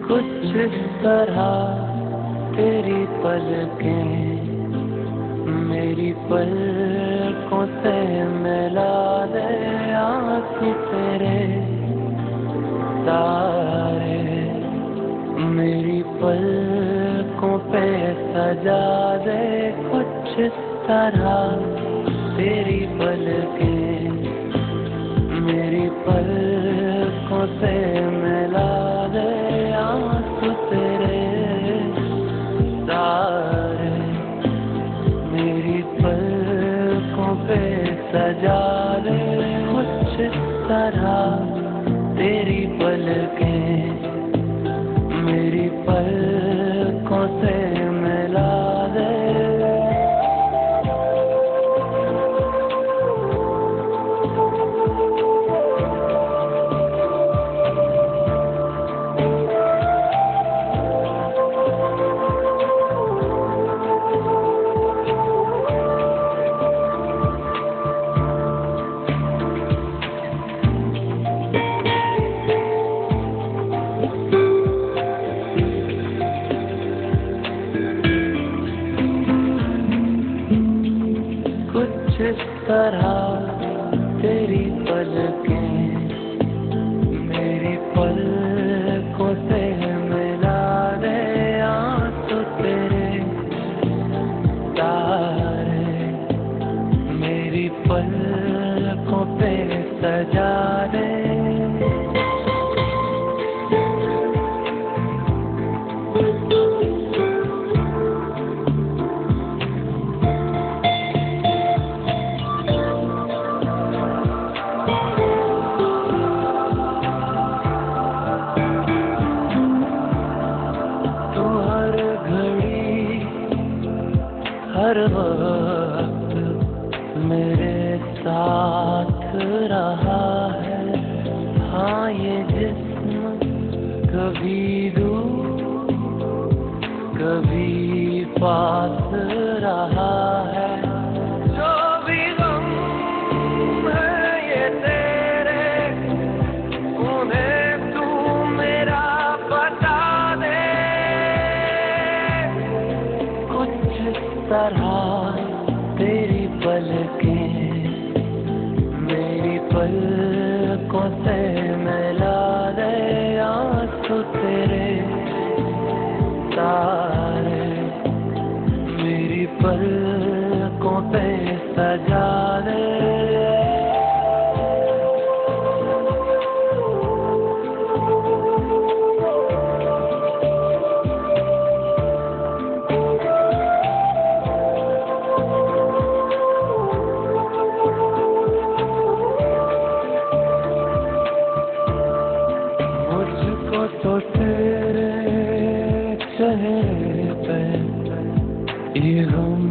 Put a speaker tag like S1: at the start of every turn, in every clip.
S1: कुछ इस तरह तेरी पलकें मेरी पलकों से मिला दे, आंसू तेरे तारे मेरी पलकों पे सजा दे। कुछ इस तरह तेरी पलकें मेरी पलकों से मिला दे, आंसू तेरे तारे मेरी पलकों पे सजा दे। कुछ इस तरह तेरी पलकें मेरी पलकों से मिला दे। इस तरह तेरी पलकें मेरी पलकों से मिला दे, आंसू तेरे तारे मेरी पलकों पे सजा दे। हर वक्त मेरे साथ रहा है, हाँ ये जिस्म कभी दूर कभी पास रहा है। जो भी गम है ये तेरे उन्हें तू मेरा बता दे। कुछ तरह तेरी पलकें मेरी पलकों से मिला दे, आंसू तेरे तारे मेरी पलकों पे सजा दे। तो तेरे चेहरे पे ये गम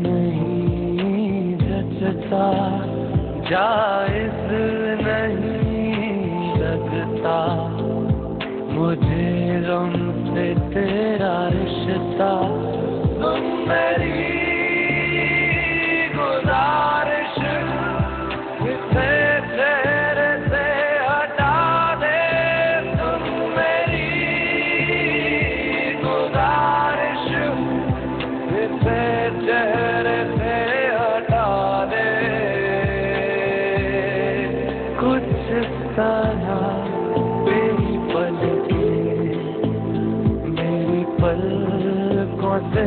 S1: नहीं जचता, जायज नहीं लगता मुझे गम से तेरा रिश्ता। तुम मेरी गुजारिश इसे चेहरे से हटा दे। चेहरे से हटा दे। कुछ तरह तेरी पलकें मेरी पलकों से